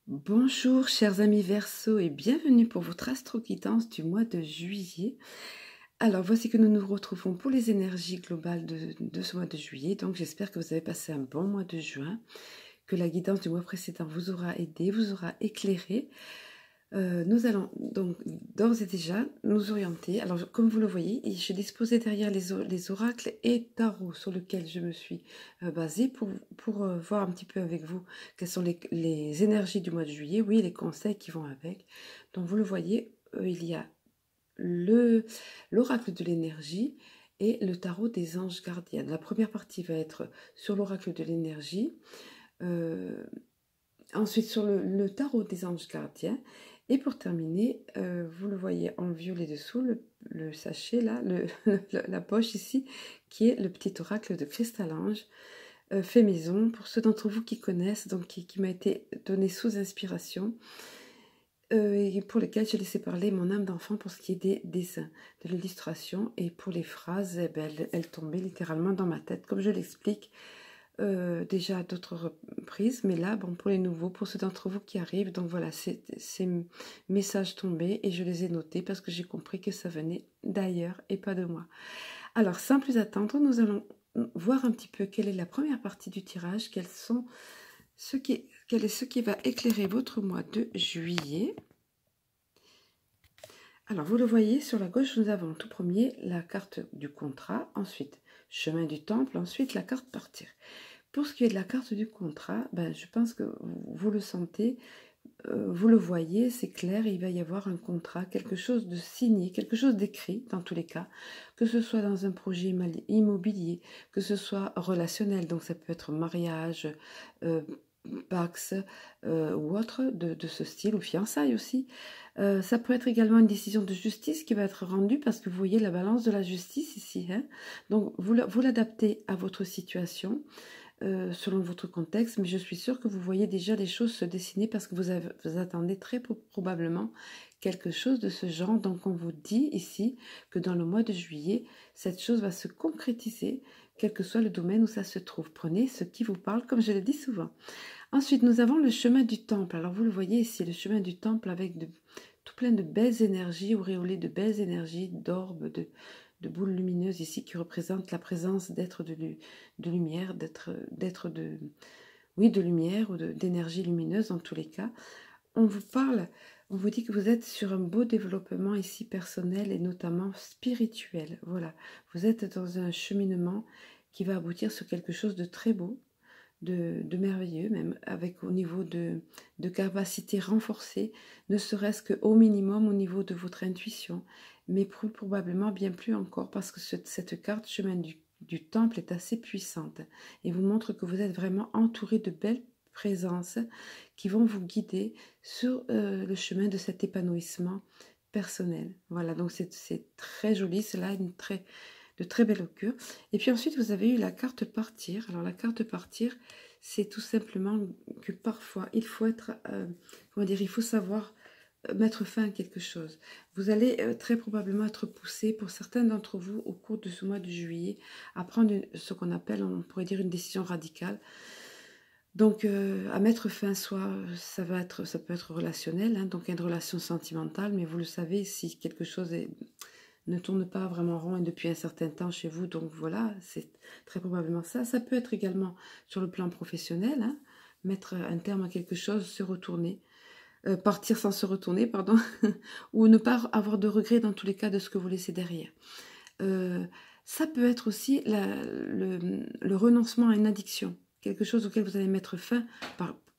Bonjour chers amis Verseau et bienvenue pour votre astro-quittance du mois de juillet. Alors voici que nous nous retrouvons pour les énergies globales de ce mois de juillet. Donc j'espère que vous avez passé un bon mois de juin, que la guidance du mois précédent vous aura aidé, vous aura éclairé. Nous allons donc d'ores et déjà nous orienter. Alors comme vous le voyez, j'ai disposé derrière les oracles et tarots sur lesquels je me suis basée pour voir un petit peu avec vous quelles sont les énergies du mois de juillet, oui, les conseils qui vont avec. Donc vous le voyez, il y a l'oracle de l'énergie et le tarot des anges gardiens. La première partie va être sur l'oracle de l'énergie. Ensuite, sur le tarot des anges gardiens. Et pour terminer, vous le voyez en violet dessous, le sachet là, la poche ici, qui est le petit oracle de Cristal-Ange, fait maison, pour ceux d'entre vous qui connaissent, donc qui m'a été donné sous inspiration, et pour lesquels j'ai laissé parler mon âme d'enfant pour ce qui est des dessins, de l'illustration, et pour les phrases, eh ben, elles tombaient littéralement dans ma tête, comme je l'explique déjà à d'autres reprises, mais là, bon, pour les nouveaux, pour ceux d'entre vous qui arrivent, donc voilà, ces messages tombés et je les ai notés parce que j'ai compris que ça venait d'ailleurs et pas de moi. Alors, sans plus attendre, nous allons voir un petit peu quelle est la première partie du tirage, quel est ce qui va éclairer votre mois de juillet. Alors, vous le voyez, sur la gauche, nous avons tout premier la carte du contrat, ensuite chemin du temple, ensuite la carte partir. Pour ce qui est de la carte du contrat, ben, je pense que vous le sentez, vous le voyez, c'est clair, il va y avoir un contrat, quelque chose de signé, quelque chose d'écrit dans tous les cas, que ce soit dans un projet immobilier, que ce soit relationnel, donc ça peut être mariage, Pax ou autre de ce style, ou fiançailles aussi. Ça peut être également une décision de justice qui va être rendue parce que vous voyez la balance de la justice ici. Hein, donc vous l'adaptez à votre situation. Selon votre contexte, mais je suis sûre que vous voyez déjà les choses se dessiner parce que vous attendez très probablement quelque chose de ce genre. Donc on vous dit ici que dans le mois de juillet, cette chose va se concrétiser, quel que soit le domaine où ça se trouve. Prenez ce qui vous parle, comme je le dis souvent. Ensuite, nous avons le chemin du temple. Alors vous le voyez ici, le chemin du temple avec tout plein de belles énergies, auréolées de belles énergies, d'orbes, de boules lumineuses ici qui représentent la présence d'êtres de lumière, de lumière ou d'énergie lumineuse en tous les cas. On vous parle, on vous dit que vous êtes sur un beau développement ici personnel et notamment spirituel. Voilà, vous êtes dans un cheminement qui va aboutir sur quelque chose de très beau, de merveilleux, même avec au niveau de capacités renforcées, ne serait-ce qu'au minimum au niveau de votre intuition, mais plus probablement bien plus encore parce que cette carte chemin du temple est assez puissante et vous montre que vous êtes vraiment entouré de belles présences qui vont vous guider sur le chemin de cet épanouissement personnel. Voilà, donc c'est très joli, cela de très belle augure. Et puis ensuite, vous avez eu la carte partir. Alors la carte partir, c'est tout simplement que parfois, il faut être, comment dire, il faut savoir mettre fin à quelque chose. Vous allez très probablement être poussé, pour certains d'entre vous, au cours de ce mois de juillet, à prendre ce qu'on appelle, on pourrait dire, une décision radicale. Donc, à mettre fin, soit ça peut être relationnel, hein, donc une relation sentimentale, mais vous le savez, si quelque chose ne tourne pas vraiment rond et depuis un certain temps chez vous, donc voilà, c'est très probablement ça. Ça peut être également sur le plan professionnel, hein, mettre un terme à quelque chose, se retourner, partir sans se retourner, pardon, ou ne pas avoir de regrets dans tous les cas de ce que vous laissez derrière. Ça peut être aussi le renoncement à une addiction, quelque chose auquel vous allez mettre fin,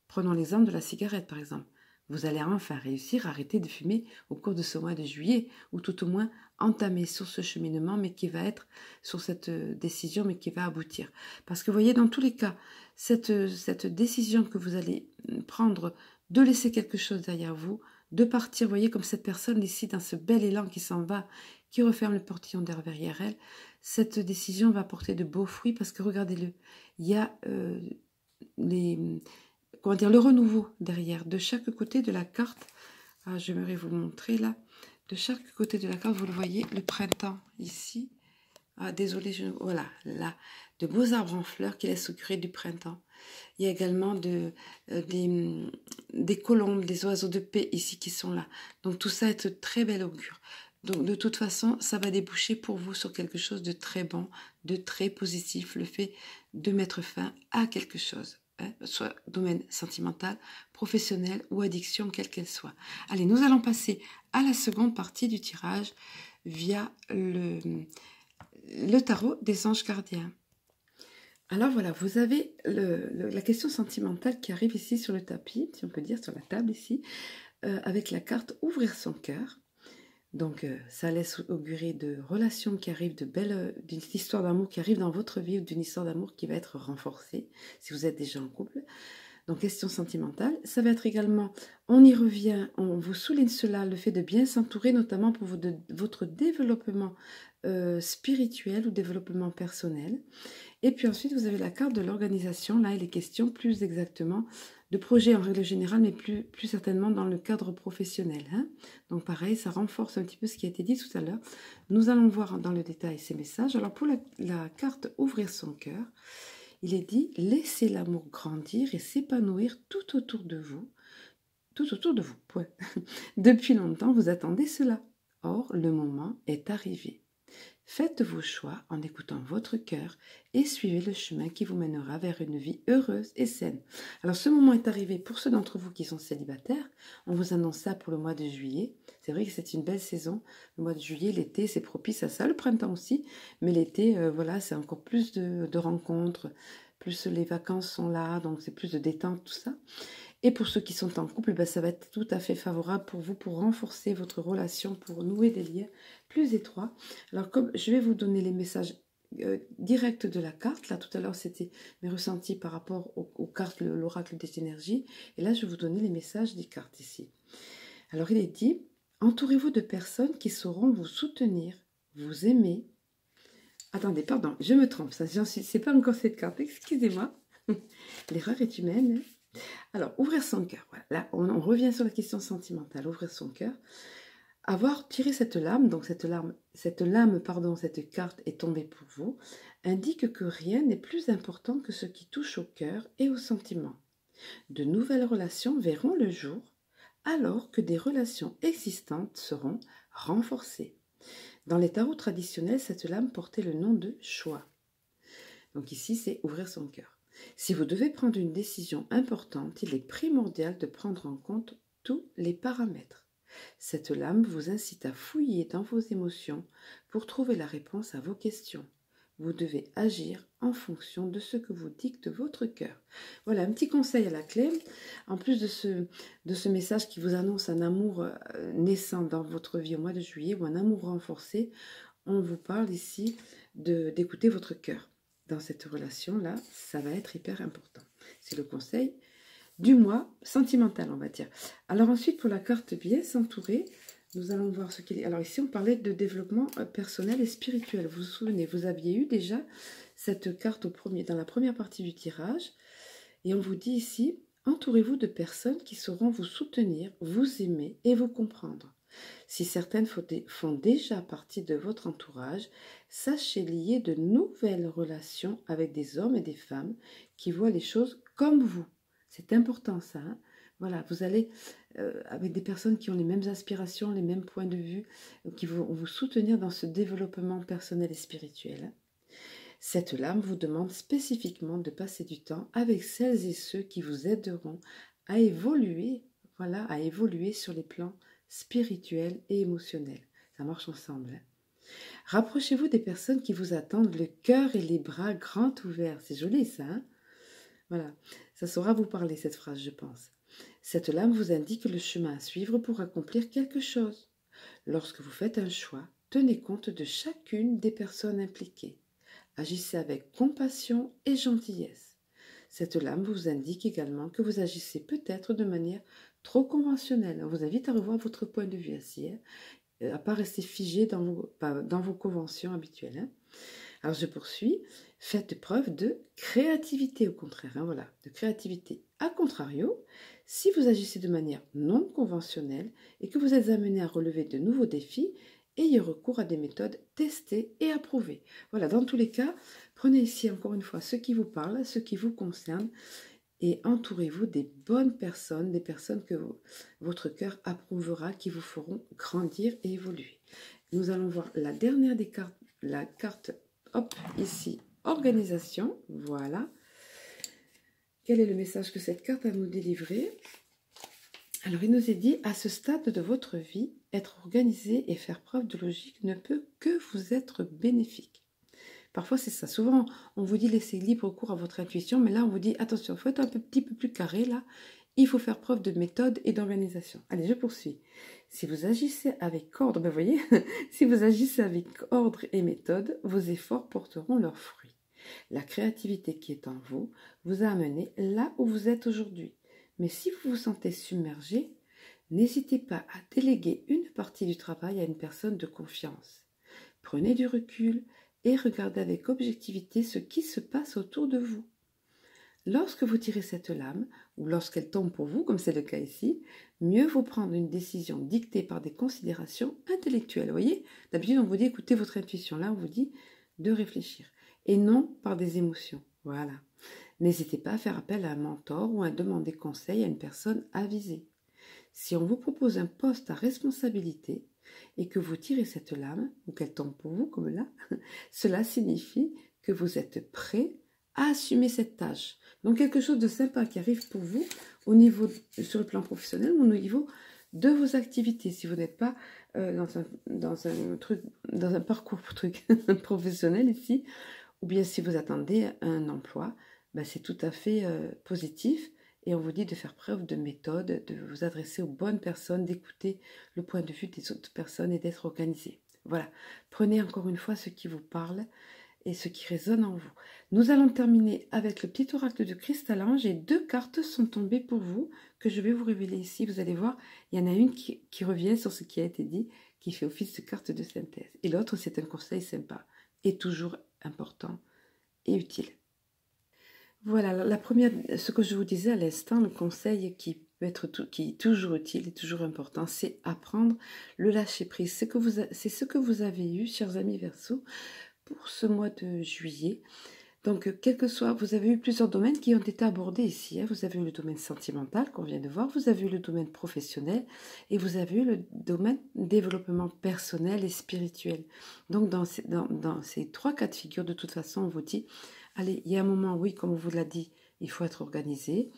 prenons l'exemple de la cigarette par exemple. Vous allez enfin réussir à arrêter de fumer au cours de ce mois de juillet, ou tout au moins entamer sur ce cheminement, mais qui va être sur cette décision, mais qui va aboutir. Parce que vous voyez, dans tous les cas, cette décision que vous allez prendre de laisser quelque chose derrière vous, de partir, vous voyez, comme cette personne ici, dans ce bel élan qui s'en va, qui referme le portillon derrière elle, cette décision va porter de beaux fruits parce que regardez-le, il y a le renouveau derrière, de chaque côté de la carte. Ah, j'aimerais vous montrer là, de chaque côté de la carte, vous le voyez, le printemps ici. Ah, désolé, voilà, là, de beaux arbres en fleurs qui laissent augurer du printemps. Il y a également des colombes, des oiseaux de paix ici qui sont là. Donc tout ça est de très bel augure. Donc de toute façon, ça va déboucher pour vous sur quelque chose de très bon, de très positif, le fait de mettre fin à quelque chose, hein, soit domaine sentimental, professionnel ou addiction, quelle qu'elle soit. Allez, nous allons passer à la seconde partie du tirage via le tarot des anges gardiens. Alors voilà, vous avez la question sentimentale qui arrive ici sur le tapis, si on peut dire, sur la table ici, avec la carte ouvrir son cœur. Donc ça laisse augurer de relations qui arrivent, d'une histoire d'amour qui arrive dans votre vie, ou d'une histoire d'amour qui va être renforcée, si vous êtes déjà en couple. Donc question sentimentale, ça va être également, on y revient, on vous souligne cela, le fait de bien s'entourer, notamment pour votre développement spirituel ou développement personnel. Et puis ensuite, vous avez la carte de l'organisation. Là, il est question plus exactement de projets en règle générale, mais plus certainement dans le cadre professionnel. Hein. Donc pareil, ça renforce un petit peu ce qui a été dit tout à l'heure. Nous allons voir dans le détail ces messages. Alors pour la carte ouvrir son cœur, il est dit « Laissez l'amour grandir et s'épanouir tout autour de vous. » Tout autour de vous, point. Depuis longtemps, vous attendez cela. Or, le moment est arrivé. Faites vos choix en écoutant votre cœur et suivez le chemin qui vous mènera vers une vie heureuse et saine. Alors ce moment est arrivé pour ceux d'entre vous qui sont célibataires. On vous annonce ça pour le mois de juillet. C'est vrai que c'est une belle saison. Le mois de juillet, l'été, c'est propice à ça. Le printemps aussi. Mais l'été, voilà, c'est encore plus de rencontres. Plus les vacances sont là, donc c'est plus de détente, tout ça. Et pour ceux qui sont en couple, ça va être tout à fait favorable pour vous, pour renforcer votre relation, pour nouer des liens plus étroits. Alors comme je vais vous donner les messages directs de la carte, là tout à l'heure c'était mes ressentis par rapport aux cartes, l'oracle des énergies, et là je vais vous donner les messages des cartes ici. Alors il est dit, entourez-vous de personnes qui sauront vous soutenir, vous aimer. Attendez, pardon, je me trompe, c'est pas encore cette carte, excusez-moi. L'erreur est humaine. Alors, ouvrir son cœur. Voilà. Là, on revient sur la question sentimentale. Ouvrir son cœur. Avoir tiré cette lame, donc cette carte est tombée pour vous, indique que rien n'est plus important que ce qui touche au cœur et aux sentiments. De nouvelles relations verront le jour, alors que des relations existantes seront renforcées. Dans les tarots traditionnels, cette lame portait le nom de choix. Donc ici, c'est ouvrir son cœur. Si vous devez prendre une décision importante, il est primordial de prendre en compte tous les paramètres. Cette lame vous incite à fouiller dans vos émotions pour trouver la réponse à vos questions. Vous devez agir en fonction de ce que vous dicte votre cœur. Voilà, un petit conseil à la clé. En plus de ce message qui vous annonce un amour naissant dans votre vie au mois de juillet ou un amour renforcé, on vous parle ici d'écouter votre cœur. Dans cette relation-là, ça va être hyper important. C'est le conseil du mois sentimental, on va dire. Alors ensuite, pour la carte bien s'entourer, nous allons voir ce qu'il est. Alors ici, on parlait de développement personnel et spirituel. Vous vous souvenez, vous aviez eu déjà cette carte dans la première partie du tirage. Et on vous dit ici, entourez-vous de personnes qui sauront vous soutenir, vous aimer et vous comprendre. Si certaines font déjà partie de votre entourage, sachez lier de nouvelles relations avec des hommes et des femmes qui voient les choses comme vous. C'est important ça. Hein. Voilà, vous allez avec des personnes qui ont les mêmes aspirations, les mêmes points de vue, qui vont vous soutenir dans ce développement personnel et spirituel. Cette lame vous demande spécifiquement de passer du temps avec celles et ceux qui vous aideront à évoluer, à évoluer sur les plans spirituel et émotionnel. Ça marche ensemble. Hein. Rapprochez-vous des personnes qui vous attendent le cœur et les bras grands ouverts. C'est joli ça. Hein. Voilà, ça saura vous parler cette phrase, je pense. Cette lame vous indique le chemin à suivre pour accomplir quelque chose. Lorsque vous faites un choix, tenez compte de chacune des personnes impliquées. Agissez avec compassion et gentillesse. Cette lame vous indique également que vous agissez peut-être de manière trop conventionnelle. On vous invite à revoir votre point de vue ainsi, hein, à ne pas rester figé dans vos conventions habituelles. Hein. Alors je poursuis. Faites preuve de créativité au contraire. Hein, voilà, de créativité. A contrario, si vous agissez de manière non conventionnelle et que vous êtes amené à relever de nouveaux défis, ayez recours à des méthodes testées et approuvées. Voilà, dans tous les cas, prenez ici encore une fois ce qui vous parle, ce qui vous concerne, et entourez-vous des bonnes personnes, des personnes que votre cœur approuvera, qui vous feront grandir et évoluer. Nous allons voir la dernière des cartes, la carte, hop, ici, organisation, voilà. Quel est le message que cette carte a nous délivrer? Alors, il nous est dit, à ce stade de votre vie, être organisé et faire preuve de logique ne peut que vous être bénéfique. Parfois, c'est ça. Souvent, on vous dit laissez libre cours à votre intuition, mais là, on vous dit attention, il faut être un petit peu plus carré, là. Il faut faire preuve de méthode et d'organisation. Allez, je poursuis. Si vous agissez avec ordre, ben vous voyez, si vous agissez avec ordre et méthode, vos efforts porteront leurs fruits. La créativité qui est en vous vous a amené là où vous êtes aujourd'hui. Mais si vous vous sentez submergé, n'hésitez pas à déléguer une partie du travail à une personne de confiance. Prenez du recul et regardez avec objectivité ce qui se passe autour de vous. Lorsque vous tirez cette lame, ou lorsqu'elle tombe pour vous, comme c'est le cas ici, mieux vaut prendre une décision dictée par des considérations intellectuelles. Vous voyez, d'habitude on vous dit écoutez votre intuition, là on vous dit de réfléchir, et non par des émotions. Voilà. N'hésitez pas à faire appel à un mentor ou à demander conseil à une personne avisée. Si on vous propose un poste à responsabilité et que vous tirez cette lame, ou qu'elle tombe pour vous comme là, cela signifie que vous êtes prêt à assumer cette tâche. Donc quelque chose de sympa qui arrive pour vous au niveau, sur le plan professionnel ou au niveau de vos activités. Si vous n'êtes pas dans un parcours professionnel ici, ou bien si vous attendez un emploi, ben c'est tout à fait positif. Et on vous dit de faire preuve de méthode, de vous adresser aux bonnes personnes, d'écouter le point de vue des autres personnes et d'être organisé. Voilà, prenez encore une fois ce qui vous parle et ce qui résonne en vous. Nous allons terminer avec le petit oracle de Cristal-Ange et 2 cartes sont tombées pour vous que je vais vous révéler ici. Vous allez voir, il y en a une qui revient sur ce qui a été dit, qui fait office de carte de synthèse. Et l'autre, c'est un conseil sympa et toujours important et utile. Voilà, la première, ce que je vous disais à l'instant, le conseil qui est toujours utile et toujours important, c'est apprendre le lâcher-prise. C'est ce que vous avez eu, chers amis Verseau, pour ce mois de juillet. Donc, quel que soit, vous avez eu plusieurs domaines qui ont été abordés ici. Hein. Vous avez eu le domaine sentimental qu'on vient de voir, vous avez eu le domaine professionnel et vous avez eu le domaine développement personnel et spirituel. Donc, dans ces 3 cas de figure, de toute façon, on vous dit, allez, il y a un moment, oui, comme on vous l'a dit, il faut être organisé,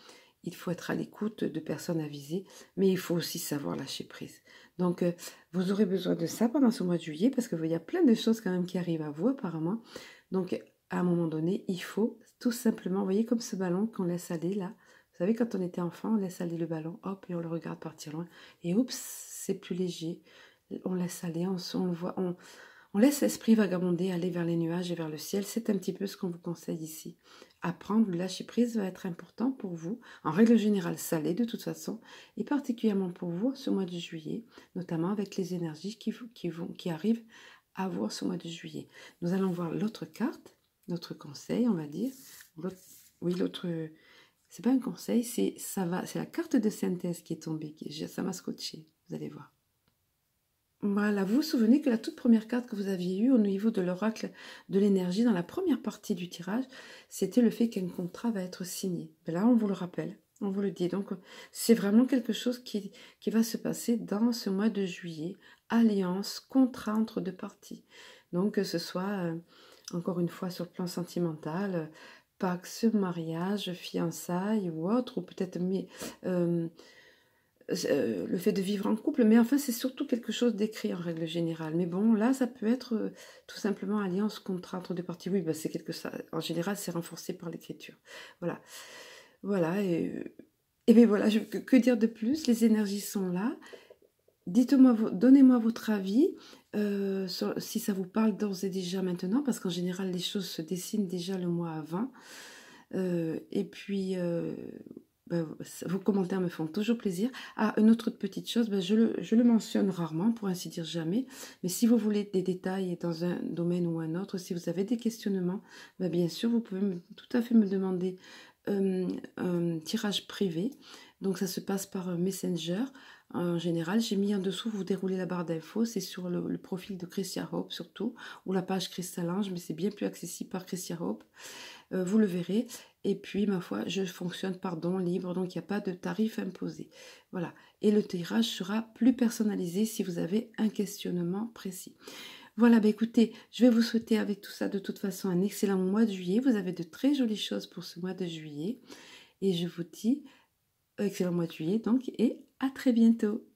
il faut être à l'écoute de personnes avisées, mais il faut aussi savoir lâcher prise. Donc, vous aurez besoin de ça pendant ce mois de juillet, parce qu'il y a plein de choses quand même qui arrivent à vous, apparemment. Donc, à un moment donné, il faut tout simplement, vous voyez comme ce ballon qu'on laisse aller là. Vous savez, quand on était enfant, on laisse aller le ballon, hop, et on le regarde partir loin. Et oups, c'est plus léger. On laisse aller, on le voit, on laisse l'esprit vagabonder, aller vers les nuages et vers le ciel. C'est un petit peu ce qu'on vous conseille ici. Apprendre le lâcher prise va être important pour vous. En règle générale, ça l'est de toute façon. Et particulièrement pour vous, ce mois de juillet, notamment avec les énergies qui arrivent à voir ce mois de juillet. Nous allons voir l'autre carte. Notre conseil, on va dire. Oui, l'autre, c'est pas un conseil, c'est la carte de synthèse qui est tombée. Ça m'a scotché, vous allez voir. Voilà, vous vous souvenez que la toute première carte que vous aviez eue au niveau de l'oracle de l'énergie, dans la première partie du tirage, c'était le fait qu'un contrat va être signé. Là, on vous le rappelle, on vous le dit. Donc, c'est vraiment quelque chose qui va se passer dans ce mois de juillet. Alliance, contrat entre 2 parties. Donc, que ce soit... encore une fois sur le plan sentimental, pax, mariage, fiançailles ou autre, ou peut-être le fait de vivre en couple, mais enfin c'est surtout quelque chose d'écrit en règle générale. Mais bon, là ça peut être tout simplement alliance, contrat entre 2 parties. Oui, bah, c'est en général c'est renforcé par l'écriture. Voilà, voilà, et bien voilà, que dire de plus? Les énergies sont là. Dites-moi, donnez-moi votre avis, si ça vous parle d'ores et déjà maintenant, parce qu'en général, les choses se dessinent déjà le mois avant. Et puis, vos commentaires me font toujours plaisir. Ah, une autre petite chose, je le mentionne rarement, pour ainsi dire jamais, mais si vous voulez des détails dans un domaine ou un autre, si vous avez des questionnements, bien sûr, vous pouvez tout à fait me demander un tirage privé. Donc ça se passe par Messenger. En général, j'ai mis en dessous, vous déroulez la barre d'infos, c'est sur le profil de Christian Hope surtout, ou la page Crystalange, mais c'est bien plus accessible par Christian Hope. Vous le verrez. Et puis, ma foi, je fonctionne par don libre, donc il n'y a pas de tarif imposé. Voilà. Et le tirage sera plus personnalisé si vous avez un questionnement précis. Voilà, bah écoutez, je vais vous souhaiter avec tout ça de toute façon un excellent mois de juillet. Vous avez de très jolies choses pour ce mois de juillet. Et je vous dis excellent mois de juillet donc et à très bientôt.